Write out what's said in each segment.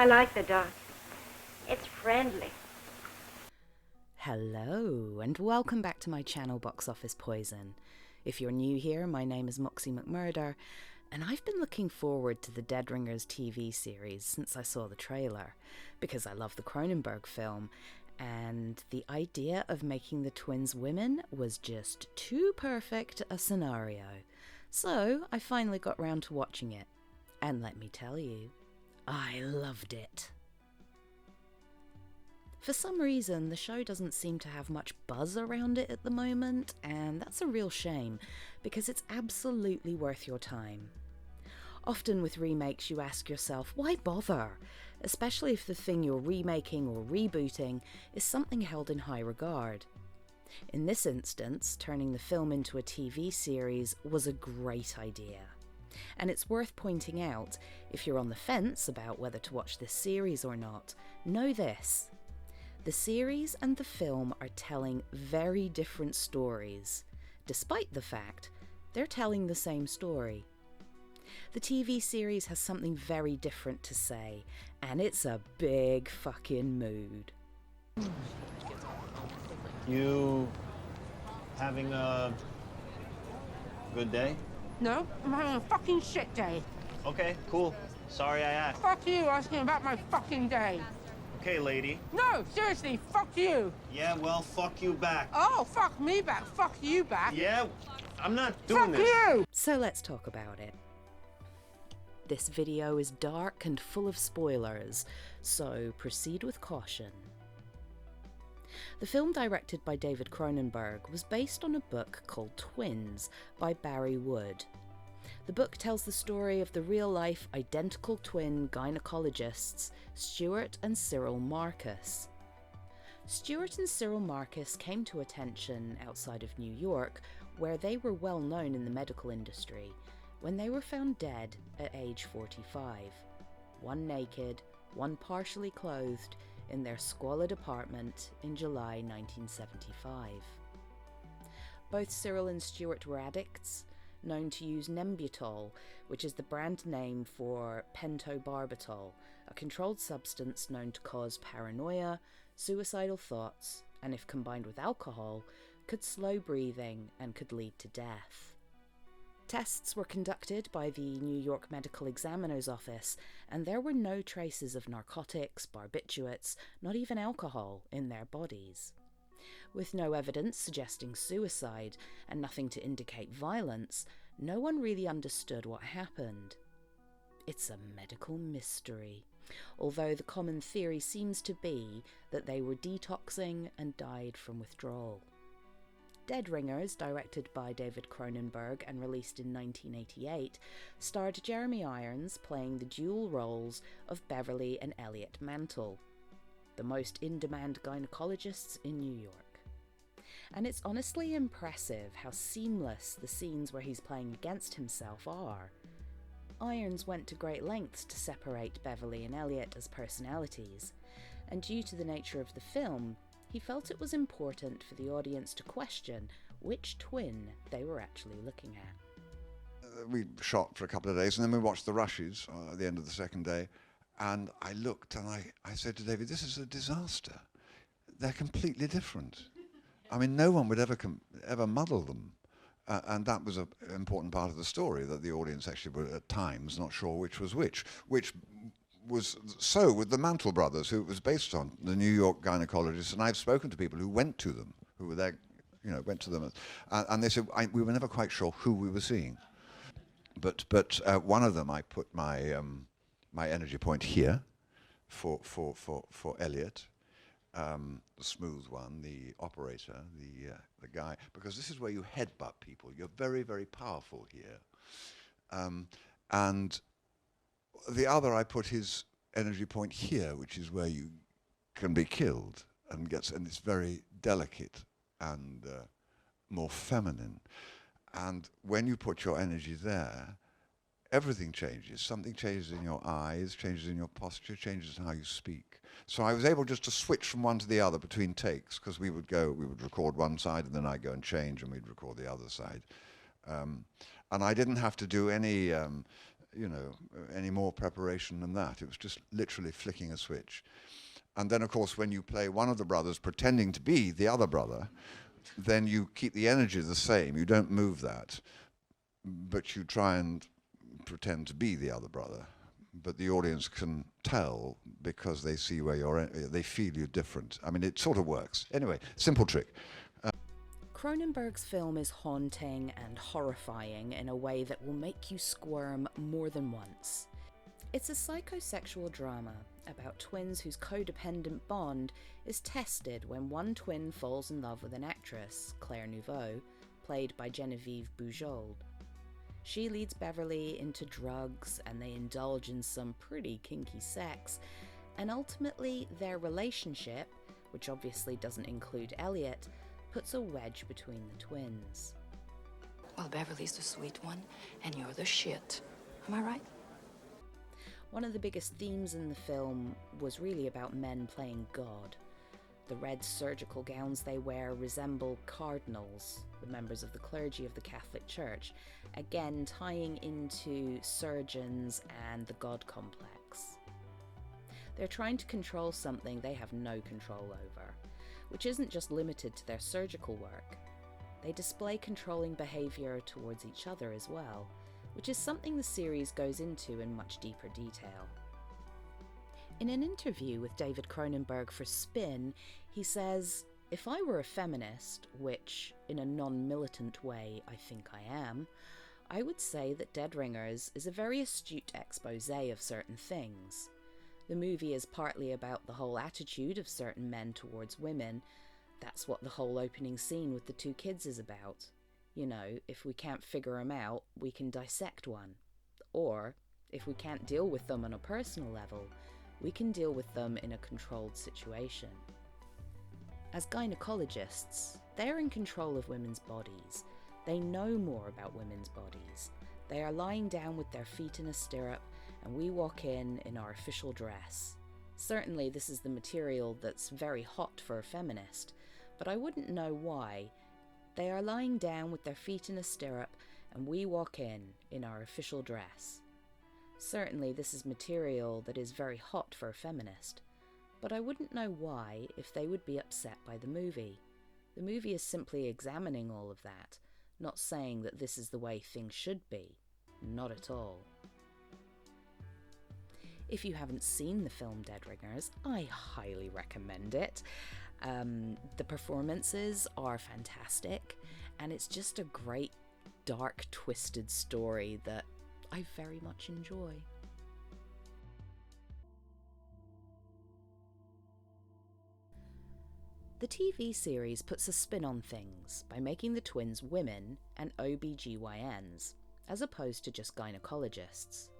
I like the dog. It's friendly. Hello, and welcome back to my channel Box Office Poison. If you're new here, my name is Moxie McMurder, and I've been looking forward to the Dead Ringers TV series since I saw the trailer, because I love the Cronenberg film, and the idea of making the twins women was just too perfect a scenario. So I finally got round to watching it, and let me tell you, I loved it. For some reason, the show doesn't seem to have much buzz around it at the moment, and that's a real shame, because it's absolutely worth your time. Often with remakes you ask yourself, why bother? Especially if the thing you're remaking or rebooting is something held in high regard. In this instance, turning the film into a TV series was a great idea. And it's worth pointing out, if you're on the fence about whether to watch this series or not, know this. The series and the film are telling very different stories, despite the fact they're telling the same story. The TV series has something very different to say, and it's a big fucking mood. You having a good day? No, I'm having a fucking shit day. Okay, cool. Sorry I asked. Fuck you asking about my fucking day. Okay, lady. No, seriously, fuck you. Yeah, well, fuck you back. Oh, fuck me back, fuck you back. Yeah, I'm not doing Fuck this. you! So let's talk about it. This video is dark and full of spoilers, so proceed with caution. The film, directed by David Cronenberg, was based on a book called Twins by Barry Wood. The book tells the story of the real-life identical twin gynecologists Stuart and Cyril Marcus. Stuart and Cyril Marcus came to attention outside of New York, where they were well known in the medical industry, when they were found dead at age 45. One naked, one partially clothed, in their squalid apartment in July 1975. Both Cyril and Stuart were addicts, known to use Nembutol, which is the brand name for pentobarbital, a controlled substance known to cause paranoia, suicidal thoughts, and if combined with alcohol, could slow breathing and could lead to death. Tests were conducted by the New York Medical Examiner's Office, and there were no traces of narcotics, barbiturates, not even alcohol, in their bodies. With no evidence suggesting suicide and nothing to indicate violence, no one really understood what happened. It's a medical mystery, although the common theory seems to be that they were detoxing and died from withdrawal. Dead Ringers, directed by David Cronenberg and released in 1988, starred Jeremy Irons playing the dual roles of Beverly and Elliot Mantle, the most in-demand gynecologists in New York. And it's honestly impressive how seamless the scenes where he's playing against himself are. Irons went to great lengths to separate Beverly and Elliot as personalities, and due to the nature of the film, he felt it was important for the audience to question which twin they were actually looking at. We shot for a couple of days and then we watched the rushes at the end of the second day, and I looked and I said to David, this is a disaster. They're completely different. I mean, no one would ever muddle them. And that was an important part of the story, that the audience actually were at times not sure which was which was so with the Mantle brothers, who it was based on, the New York gynecologists, and I've spoken to people who went to them, who were there, went to them, and they said, we were never quite sure who we were seeing. But one of them, I put my my energy point here for Elliot, the smooth one, the operator, the guy, because this is where you headbutt people. You're very, very powerful here, and the other, I put his energy point here, which is where you can be killed, and it's very delicate and more feminine. And when you put your energy there, everything changes. Something changes in your eyes, changes in your posture, changes in how you speak. So I was able just to switch from one to the other between takes, because we would record one side, and then I'd go and change, and we'd record the other side. And I didn't have to do any any more preparation than that. It was just literally flicking a switch. And then, of course, when you play one of the brothers pretending to be the other brother, then you keep the energy the same. You don't move that, but you try and pretend to be the other brother. But the audience can tell because they see where they feel you're different. I mean, it sort of works. Anyway, simple trick. Cronenberg's film is haunting and horrifying in a way that will make you squirm more than once. It's a psychosexual drama about twins whose codependent bond is tested when one twin falls in love with an actress, Claire Nouveau, played by Genevieve Bujold. She leads Beverly into drugs and they indulge in some pretty kinky sex, and ultimately their relationship, which obviously doesn't include Elliot, puts a wedge between the twins. Well, Beverly's the sweet one, and you're the shit. Am I right? One of the biggest themes in the film was really about men playing God. The red surgical gowns they wear resemble cardinals, the members of the clergy of the Catholic Church, again tying into surgeons and the God complex. They're trying to control something they have no control over, which isn't just limited to their surgical work. They display controlling behaviour towards each other as well, which is something the series goes into in much deeper detail. In an interview with David Cronenberg for Spin, he says, "If I were a feminist, which, in a non-militant way, I think I am, I would say that Dead Ringers is a very astute exposé of certain things. The movie is partly about the whole attitude of certain men towards women. That's what the whole opening scene with the two kids is about. You know, if we can't figure them out, we can dissect one. Or, if we can't deal with them on a personal level, we can deal with them in a controlled situation." As gynecologists, they're in control of women's bodies. They know more about women's bodies. They are lying down with their feet in a stirrup, and we walk in our official dress. Certainly this is the material that's very hot for a feminist, but I wouldn't know why. They are lying down with their feet in a stirrup, and we walk in our official dress. Certainly this is material that is very hot for a feminist, but I wouldn't know why if they would be upset by the movie. The movie is simply examining all of that, not saying that this is the way things should be. Not at all. If you haven't seen the film Dead Ringers, I highly recommend it. The performances are fantastic, and it's just a great, dark, twisted story that I very much enjoy. The TV series puts a spin on things by making the twins women and OBGYNs, as opposed to just gynecologists.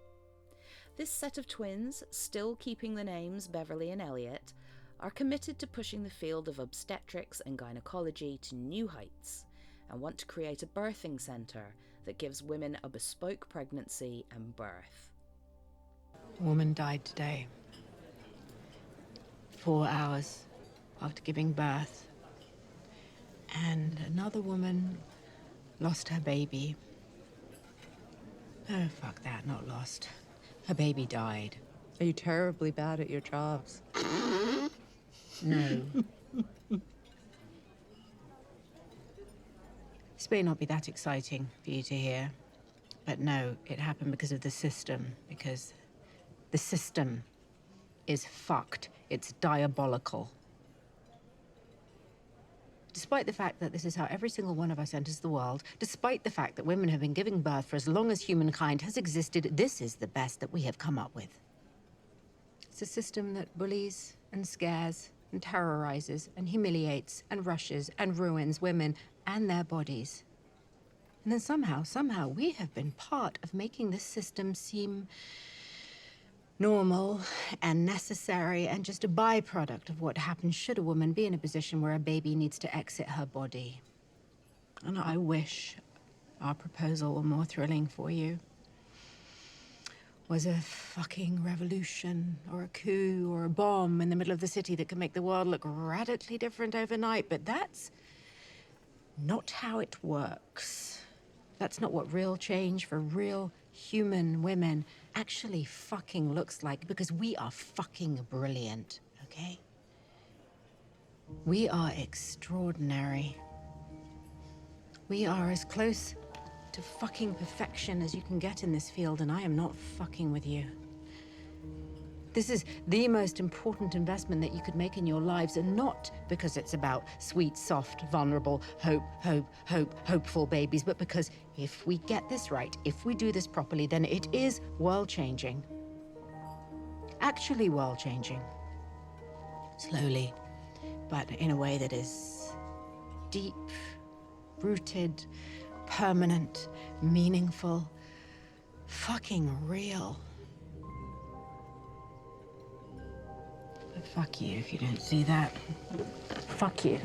This set of twins, still keeping the names Beverly and Elliot, are committed to pushing the field of obstetrics and gynecology to new heights, and want to create a birthing centre that gives women a bespoke pregnancy and birth. A woman died today. 4 hours after giving birth. And another woman lost her baby. Oh, fuck that, not lost. Her baby died. Are you terribly bad at your jobs? No. This may not be that exciting for you to hear, but no, it happened because of the system, because the system is fucked. It's diabolical. Despite the fact that this is how every single one of us enters the world, despite the fact that women have been giving birth for as long as humankind has existed, this is the best that we have come up with. It's a system that bullies and scares and terrorizes and humiliates and rushes and ruins women and their bodies. And then somehow we have been part of making this system seem normal and necessary and just a byproduct of what happens should a woman be in a position where a baby needs to exit her body. And I wish our proposal were more thrilling for you. Was a fucking revolution or a coup or a bomb in the middle of the city that could make the world look radically different overnight, but that's not how it works. That's not what real change for real human women actually fucking looks like, because we are fucking brilliant, okay? We are extraordinary. We are as close to fucking perfection as you can get in this field, and I am not fucking with you. This is the most important investment that you could make in your lives, and not because it's about sweet, soft, vulnerable, hopeful babies, but because if we get this right, if we do this properly, then it is world-changing. Actually world-changing. Slowly, but in a way that is deep, rooted, permanent, meaningful, fucking real. But fuck you if you don't see that. Fuck you.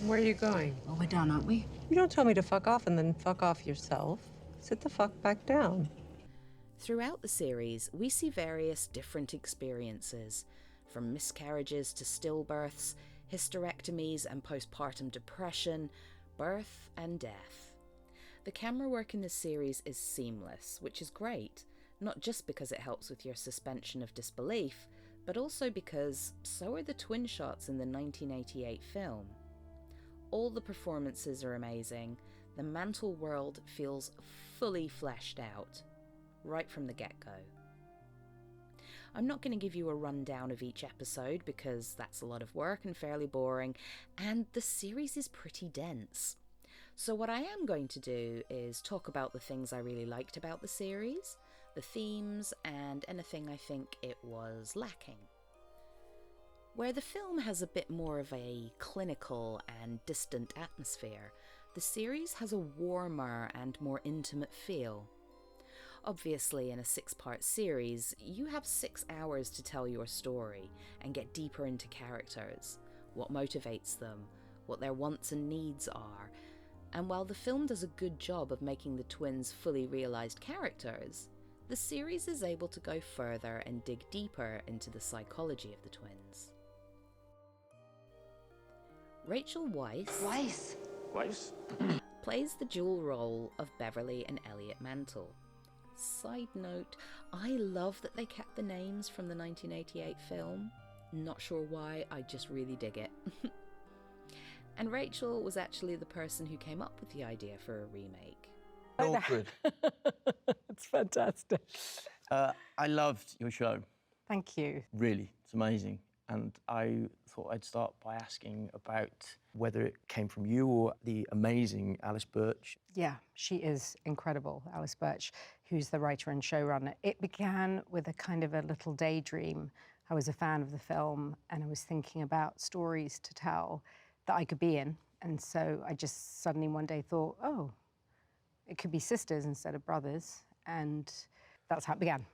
Where are you going? Well, we're done, aren't we? You don't tell me to fuck off and then fuck off yourself. Sit the fuck back down. Throughout the series, we see various different experiences, from miscarriages to stillbirths, hysterectomies and postpartum depression, birth and death. The camera work in this series is seamless, which is great, not just because it helps with your suspension of disbelief, but also because so are the twin shots in the 1988 film. All the performances are amazing. The Mantle world feels fully fleshed out, right from the get-go. I'm not going to give you a rundown of each episode because that's a lot of work and fairly boring, and the series is pretty dense. So what I am going to do is talk about the things I really liked about the series, the themes, and anything I think it was lacking. Where the film has a bit more of a clinical and distant atmosphere, the series has a warmer and more intimate feel. Obviously, in a 6-part series, you have 6 hours to tell your story and get deeper into characters, what motivates them, what their wants and needs are, and while the film does a good job of making the twins fully realised characters, the series is able to go further and dig deeper into the psychology of the twins. Rachel Weisz plays the dual role of Beverly and Elliot Mantle. Side note, I love that they kept the names from the 1988 film. Not sure why, I just really dig it. And Rachel was actually the person who came up with the idea for a remake. Awkward. It's fantastic. I loved your show. Thank you. Really, it's amazing. And I thought I'd start by asking about whether it came from you or the amazing Alice Birch. Yeah, she is incredible, Alice Birch, who's the writer and showrunner. It began with a kind of a little daydream. I was a fan of the film and I was thinking about stories to tell that I could be in. And so I just suddenly one day thought, oh, it could be sisters instead of brothers. And that's how it began.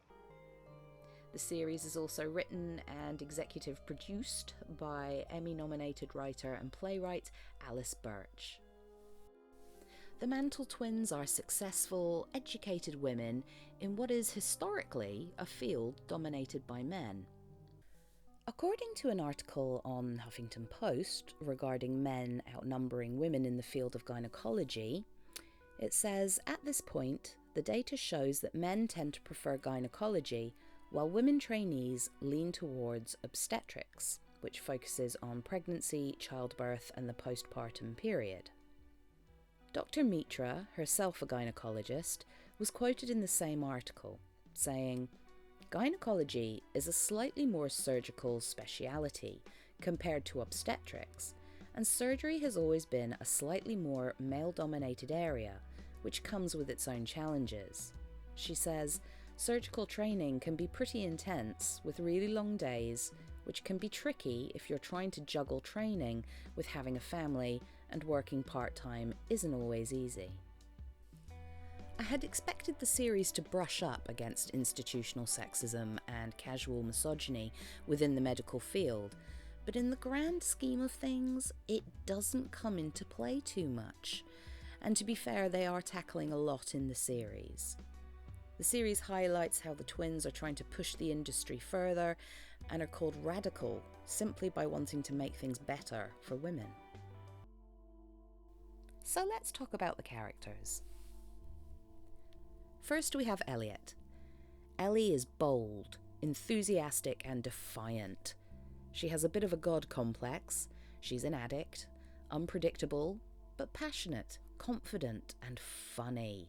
The series is also written and executive produced by Emmy-nominated writer and playwright Alice Birch. The Mantle twins are successful, educated women in what is historically a field dominated by men. According to an article on Huffington Post regarding men outnumbering women in the field of gynecology, it says, at this point, the data shows that men tend to prefer gynecology while women trainees lean towards obstetrics, which focuses on pregnancy, childbirth, and the postpartum period. Dr. Mitra, herself a gynecologist, was quoted in the same article, saying, "Gynecology is a slightly more surgical speciality compared to obstetrics, and surgery has always been a slightly more male-dominated area, which comes with its own challenges." She says, "Surgical training can be pretty intense, with really long days, which can be tricky if you're trying to juggle training with having a family, and working part-time isn't always easy." I had expected the series to brush up against institutional sexism and casual misogyny within the medical field, but in the grand scheme of things, it doesn't come into play too much. And to be fair, they are tackling a lot in the series. The series highlights how the twins are trying to push the industry further and are called radical simply by wanting to make things better for women. So let's talk about the characters. First, we have Elliot. Ellie is bold, enthusiastic, and defiant. She has a bit of a god complex. She's an addict, unpredictable, but passionate, confident, and funny.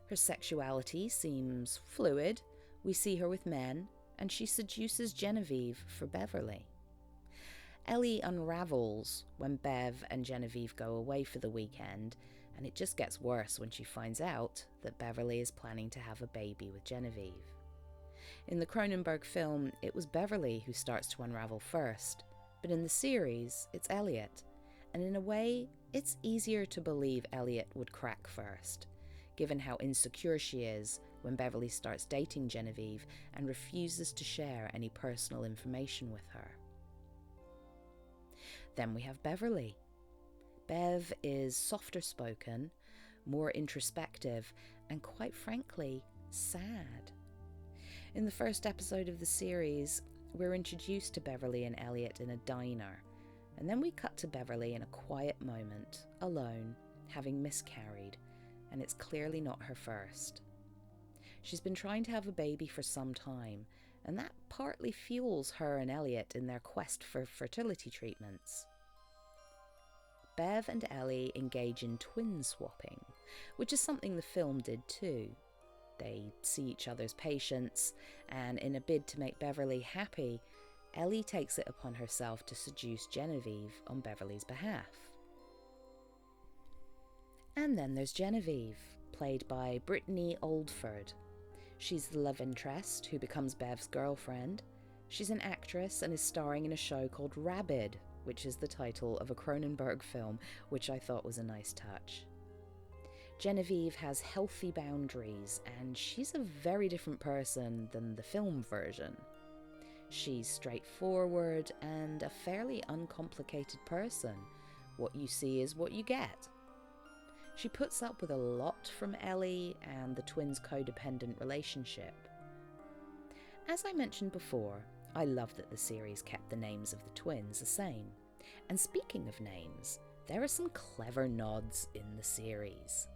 Her sexuality seems fluid. We see her with men, and she seduces Genevieve for Beverly. Ellie unravels when Bev and Genevieve go away for the weekend, and it just gets worse when she finds out that Beverly is planning to have a baby with Genevieve. In the Cronenberg film, it was Beverly who starts to unravel first, but in the series, it's Elliot, and in a way, it's easier to believe Elliot would crack first, given how insecure she is when Beverly starts dating Genevieve and refuses to share any personal information with her. Then we have Beverly. Bev is softer spoken, more introspective, and quite frankly, sad. In the first episode of the series, we're introduced to Beverly and Elliot in a diner, and then we cut to Beverly in a quiet moment, alone, having miscarried, and it's clearly not her first. She's been trying to have a baby for some time, and that partly fuels her and Elliot in their quest for fertility treatments. Bev and Ellie engage in twin swapping, which is something the film did too. They see each other's patients, and in a bid to make Beverly happy, Ellie takes it upon herself to seduce Genevieve on Beverly's behalf. And then there's Genevieve, played by Brittany Oldford. She's the love interest who becomes Bev's girlfriend. She's an actress and is starring in a show called Rabid, which is the title of a Cronenberg film, which I thought was a nice touch. Genevieve has healthy boundaries, and she's a very different person than the film version. She's straightforward and a fairly uncomplicated person. What you see is what you get. She puts up with a lot from Ellie and the twins' codependent relationship. As I mentioned before, I love that the series kept the names of the twins the same. And speaking of names, there are some clever nods in the series.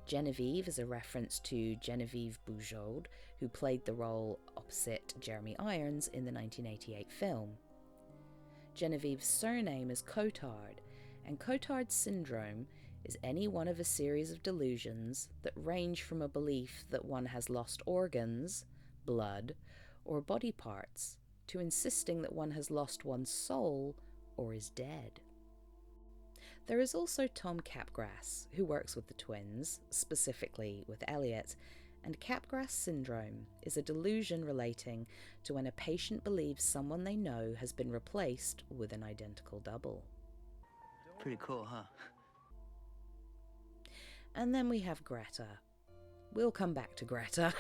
Genevieve is a reference to Genevieve Bujold, who played the role opposite Jeremy Irons in the 1988 film. Genevieve's surname is Cotard, and Cotard's syndrome is any one of a series of delusions that range from a belief that one has lost organs, blood, or body parts, to insisting that one has lost one's soul or is dead. There is also Tom Capgrass, who works with the twins, specifically with Elliot, and Capgras syndrome is a delusion relating to when a patient believes someone they know has been replaced with an identical double. Pretty cool, huh? And then we have Greta. We'll come back to Greta.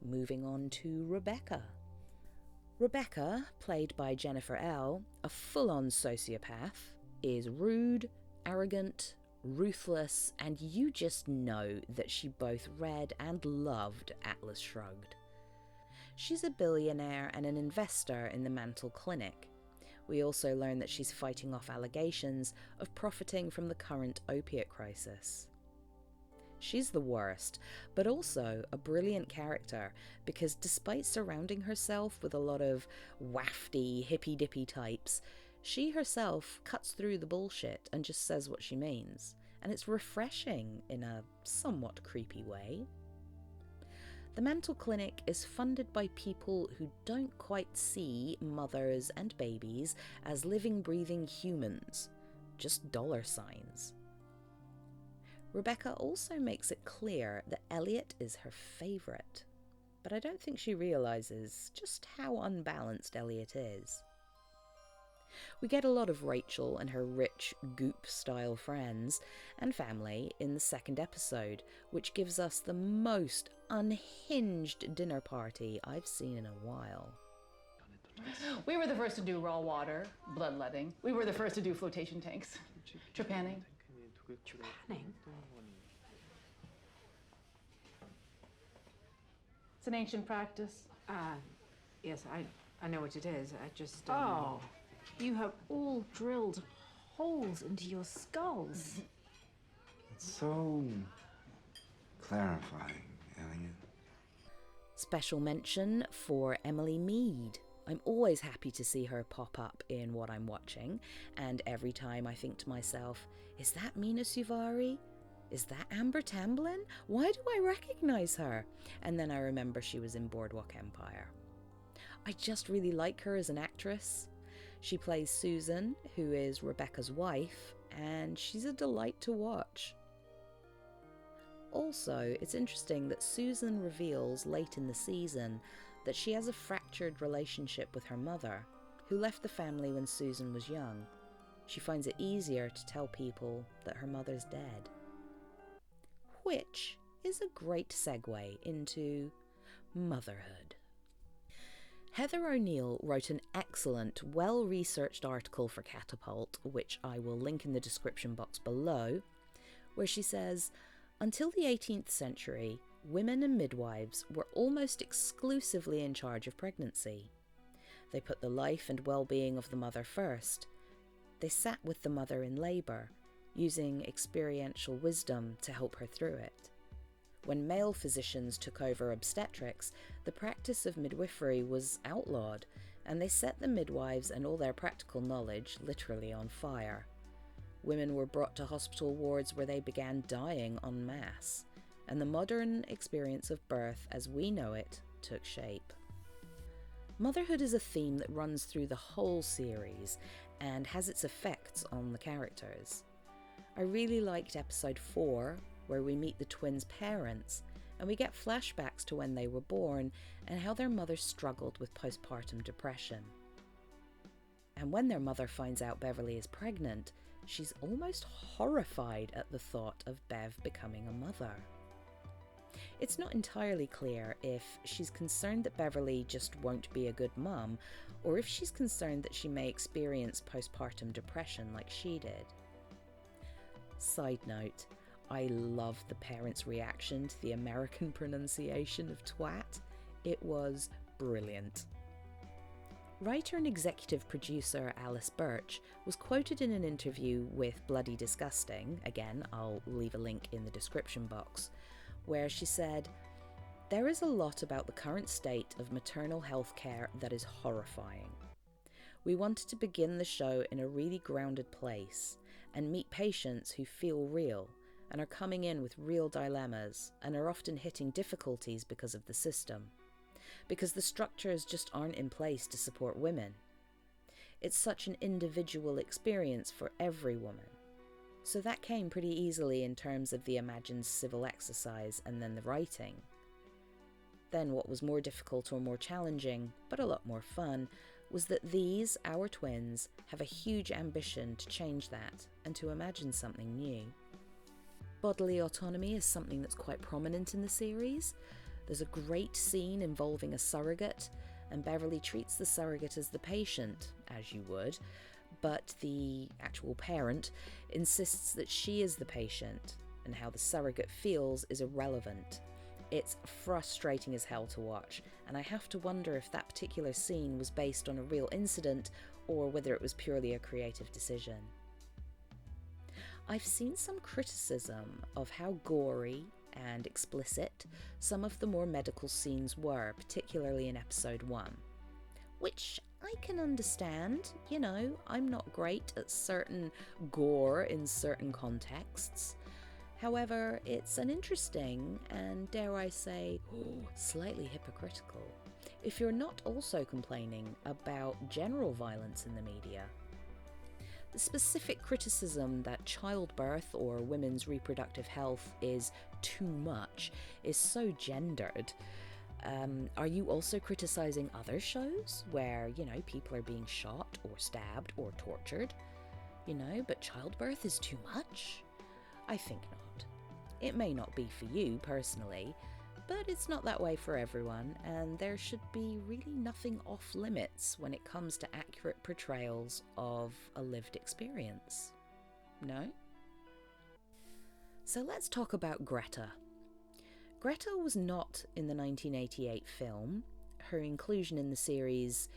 Moving on to Rebecca. Rebecca, played by Jennifer L., a full-on sociopath, is rude, arrogant, ruthless, and you just know that she both read and loved Atlas Shrugged. She's a billionaire and an investor in the Mantle Clinic. We also learn that she's fighting off allegations of profiting from the current opiate crisis. She's the worst, but also a brilliant character because despite surrounding herself with a lot of wafty, hippy-dippy types, she herself cuts through the bullshit and just says what she means, and it's refreshing in a somewhat creepy way. The Mantle Clinic is funded by people who don't quite see mothers and babies as living, breathing humans, just dollar signs. Rebecca also makes it clear that Elliot is her favourite, but I don't think she realises just how unbalanced Elliot is. We get a lot of Rachel and her rich, goop-style friends and family in the second episode, which gives us the most unhinged dinner party I've seen in a while. We were the first to do raw water, bloodletting. We were the first to do flotation tanks. Trepanning. Trepanning? It's an ancient practice. Yes, I know what it is. I just, Oh. You have all drilled holes into your skulls. It's so clarifying, Elliot. Special mention for Emily Mead. I'm always happy to see her pop up in what I'm watching, and every time I think to myself, is that Mina Suvari? Is that Amber Tamblyn? Why do I recognise her? And then I remember she was in Boardwalk Empire. I just really like her as an actress. She plays Susan, who is Rebecca's wife, and she's a delight to watch. Also, it's interesting that Susan reveals late in the season that she has a fractured relationship with her mother, who left the family when Susan was young. She finds it easier to tell people that her mother's dead. Which is a great segue into motherhood. Heather O'Neill wrote an excellent, well-researched article for Catapult, which I will link in the description box below, where she says, until the 18th century, women and midwives were almost exclusively in charge of pregnancy. They put the life and well-being of the mother first. They sat with the mother in labour, using experiential wisdom to help her through it. When male physicians took over obstetrics, the practice of midwifery was outlawed, and they set the midwives and all their practical knowledge literally on fire. Women were brought to hospital wards where they began dying en masse, and the modern experience of birth as we know it took shape. Motherhood is a theme that runs through the whole series and has its effects on the characters. I really liked episode 4, where we meet the twins' parents, and we get flashbacks to when they were born and how their mother struggled with postpartum depression. And when their mother finds out Beverly is pregnant, she's almost horrified at the thought of Bev becoming a mother. It's not entirely clear if she's concerned that Beverly just won't be a good mum, or if she's concerned that she may experience postpartum depression like she did. Side note, I love the parents' reaction to the American pronunciation of twat. It was brilliant. Writer and executive producer Alice Birch was quoted in an interview with Bloody Disgusting, again I'll leave a link in the description box, where she said, "There is a lot about the current state of maternal health care that is horrifying. We wanted to begin the show in a really grounded place and meet patients who feel real and are coming in with real dilemmas and are often hitting difficulties because of the system, because the structures just aren't in place to support women. It's such an individual experience for every woman. So that came pretty easily in terms of the imagined civil exercise and then the writing. Then what was more difficult or more challenging, but a lot more fun, was that these, our twins, have a huge ambition to change that and to imagine something new. Bodily autonomy is something that's quite prominent in the series. There's a great scene involving a surrogate, and Beverly treats the surrogate as the patient, as you would, but the actual parent insists that she is the patient, and how the surrogate feels is irrelevant. It's frustrating as hell to watch, and I have to wonder if that particular scene was based on a real incident or whether it was purely a creative decision. I've seen some criticism of how gory and explicit some of the more medical scenes were, particularly in episode 1. Which I can understand, you know, I'm not great at certain gore in certain contexts. However, it's an interesting and, dare I say, slightly hypocritical if you're not also complaining about general violence in the media. The specific criticism that childbirth or women's reproductive health is too much is so gendered. Are you also criticizing other shows where, you know, people are being shot or stabbed or tortured? You know, but childbirth is too much? I think not. It may not be for you personally, but it's not that way for everyone, and there should be really nothing off limits when it comes to accurate portrayals of a lived experience. No? So let's talk about Greta. Greta was not in the 1988 film. Her inclusion in the series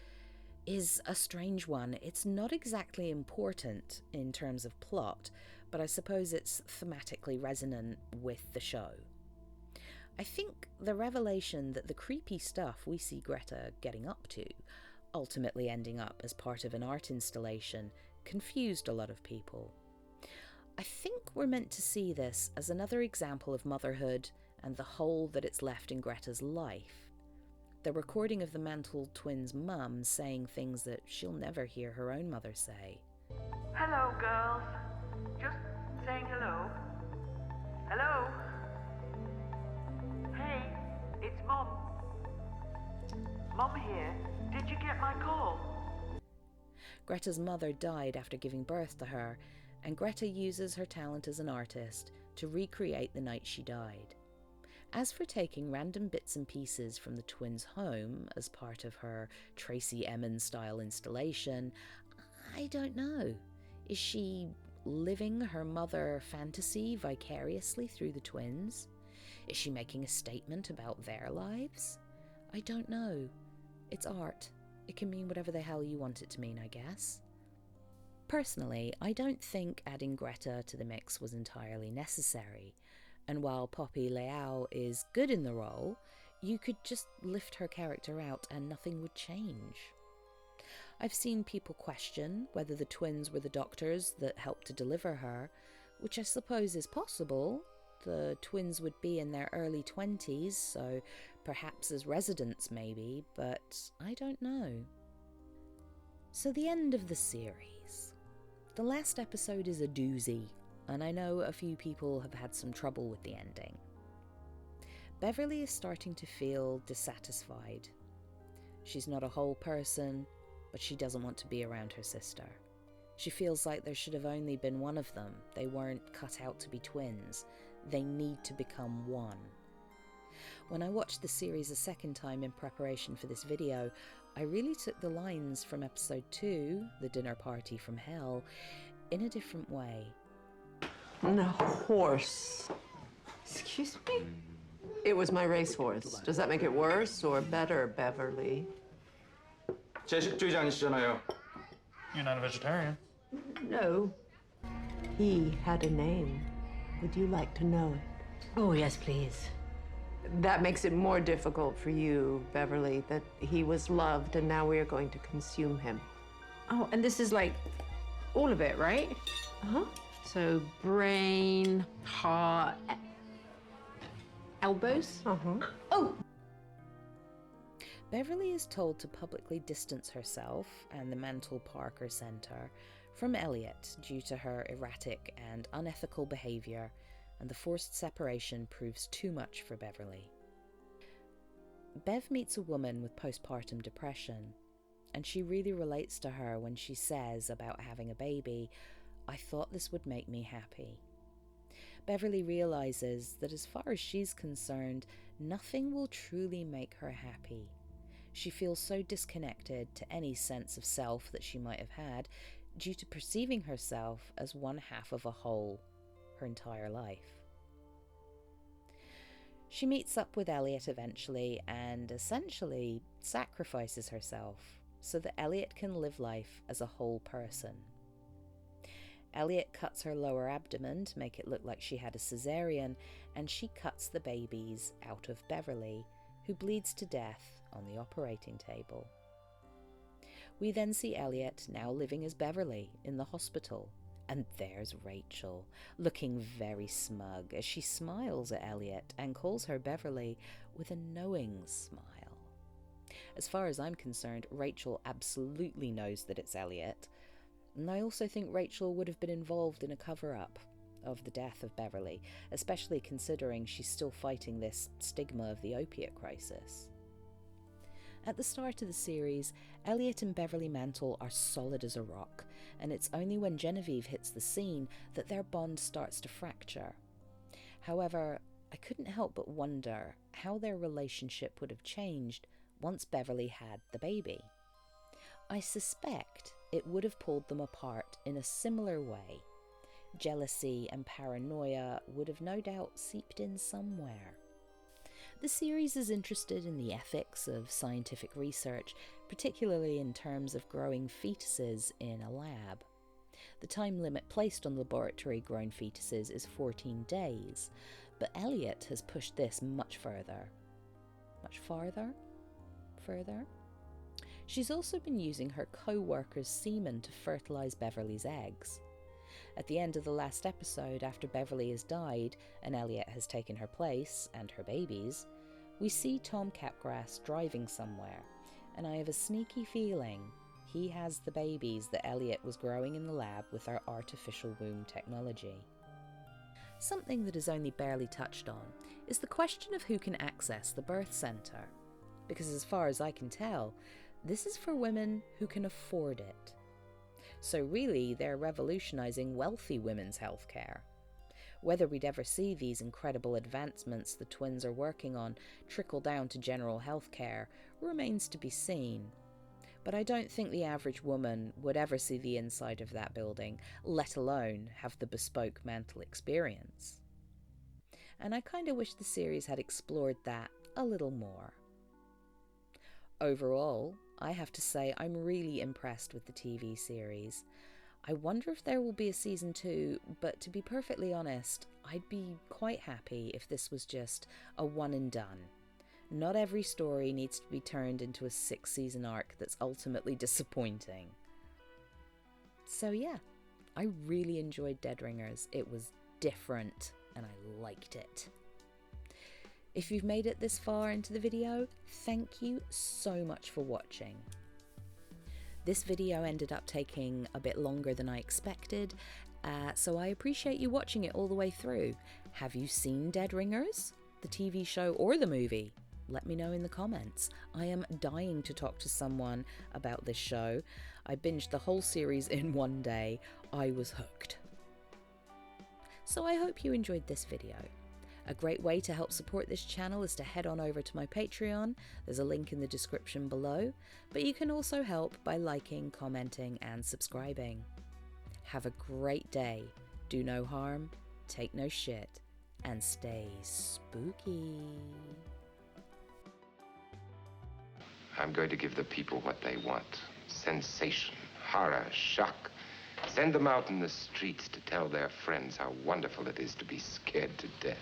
is a strange one. It's not exactly important in terms of plot, but I suppose it's thematically resonant with the show. I think the revelation that the creepy stuff we see Greta getting up to, ultimately ending up as part of an art installation, confused a lot of people. I think we're meant to see this as another example of motherhood and the hole that it's left in Greta's life. The recording of the Mantle twins' mum saying things that she'll never hear her own mother say. Hello, girls. Just saying hello. Hello? Hey, it's Mom. Mom here. Did you get my call? Greta's mother died after giving birth to her, and Greta uses her talent as an artist to recreate the night she died. As for taking random bits and pieces from the twins' home as part of her Tracy Emin-style installation, I don't know. Is she living her mother fantasy vicariously through the twins? Is she making a statement about their lives? I don't know. It's art. It can mean whatever the hell you want it to mean, I guess. Personally, I don't think adding Greta to the mix was entirely necessary. And while Poppy Leal is good in the role, you could just lift her character out and nothing would change. I've seen people question whether the twins were the doctors that helped to deliver her, which I suppose is possible. The twins would be in their early 20s, so perhaps as residents maybe, but I don't know. So the end of the series. The last episode is a doozy, and I know a few people have had some trouble with the ending. Beverly is starting to feel dissatisfied. She's not a whole person, but she doesn't want to be around her sister. She feels like there should have only been one of them. They weren't cut out to be twins. They need to become one. When I watched the series a second time in preparation for this video, I really took the lines from episode 2, The Dinner Party from Hell, in a different way. And a horse. Excuse me? It was my racehorse. Does that make it worse or better, Beverly? 채식주의자 아니시잖아요. You're not a vegetarian. No. He had a name. Would you like to know it? Oh, yes, please. That makes it more difficult for you, Beverly, that he was loved and now we are going to consume him. Oh, and this is like all of it, right? Uh-huh. So brain, heart, elbows? Uh-huh. Oh! Beverly is told to publicly distance herself and the Mantle Parker Center from Elliot due to her erratic and unethical behavior, and the forced separation proves too much for Beverly. Bev meets a woman with postpartum depression, and she really relates to her when she says about having a baby, "I thought this would make me happy." Beverly realizes that as far as she's concerned, nothing will truly make her happy. She feels so disconnected to any sense of self that she might have had due to perceiving herself as one half of a whole her entire life. She meets up with Elliot eventually and essentially sacrifices herself so that Elliot can live life as a whole person. Elliot cuts her lower abdomen to make it look like she had a cesarean, and she cuts the babies out of Beverly, who bleeds to death on the operating table. We then see Elliot now living as Beverly in the hospital, and there's Rachel, looking very smug as she smiles at Elliot and calls her Beverly with a knowing smile. As far as I'm concerned, Rachel absolutely knows that it's Elliot, and I also think Rachel would have been involved in a cover-up of the death of Beverly, especially considering she's still fighting this stigma of the opiate crisis. At the start of the series, Elliot and Beverly Mantle are solid as a rock, and it's only when Genevieve hits the scene that their bond starts to fracture. However, I couldn't help but wonder how their relationship would have changed once Beverly had the baby. I suspect it would have pulled them apart in a similar way. Jealousy and paranoia would have no doubt seeped in somewhere. The series is interested in the ethics of scientific research, particularly in terms of growing fetuses in a lab. The time limit placed on laboratory-grown fetuses is 14 days, but Elliot has pushed this much further. Much farther? Further? She's also been using her co-worker's semen to fertilise Beverly's eggs. At the end of the last episode, after Beverly has died and Elliot has taken her place, and her babies, we see Tom Capgrass driving somewhere, and I have a sneaky feeling he has the babies that Elliot was growing in the lab with our artificial womb technology. Something that is only barely touched on is the question of who can access the birth centre, because as far as I can tell, this is for women who can afford it. So really, they're revolutionising wealthy women's healthcare. Whether we'd ever see these incredible advancements the twins are working on trickle down to general healthcare remains to be seen. But I don't think the average woman would ever see the inside of that building, let alone have the bespoke mental experience. And I kind of wish the series had explored that a little more. Overall, I have to say I'm really impressed with the TV series. I wonder if there will be a season 2, but to be perfectly honest, I'd be quite happy if this was just a one and done. Not every story needs to be turned into a 6-season arc that's ultimately disappointing. So yeah, I really enjoyed Dead Ringers. It was different and I liked it. If you've made it this far into the video, thank you so much for watching. This video ended up taking a bit longer than I expected, so I appreciate you watching it all the way through. Have you seen Dead Ringers, the TV show or the movie? Let me know in the comments. I am dying to talk to someone about this show. I binged the whole series in one day. I was hooked. So I hope you enjoyed this video. A great way to help support this channel is to head on over to my Patreon. There's a link in the description below, but you can also help by liking, commenting, and subscribing. Have a great day. Do no harm, take no shit, and stay spooky. I'm going to give the people what they want. Sensation, horror, shock. Send them out in the streets to tell their friends how wonderful it is to be scared to death.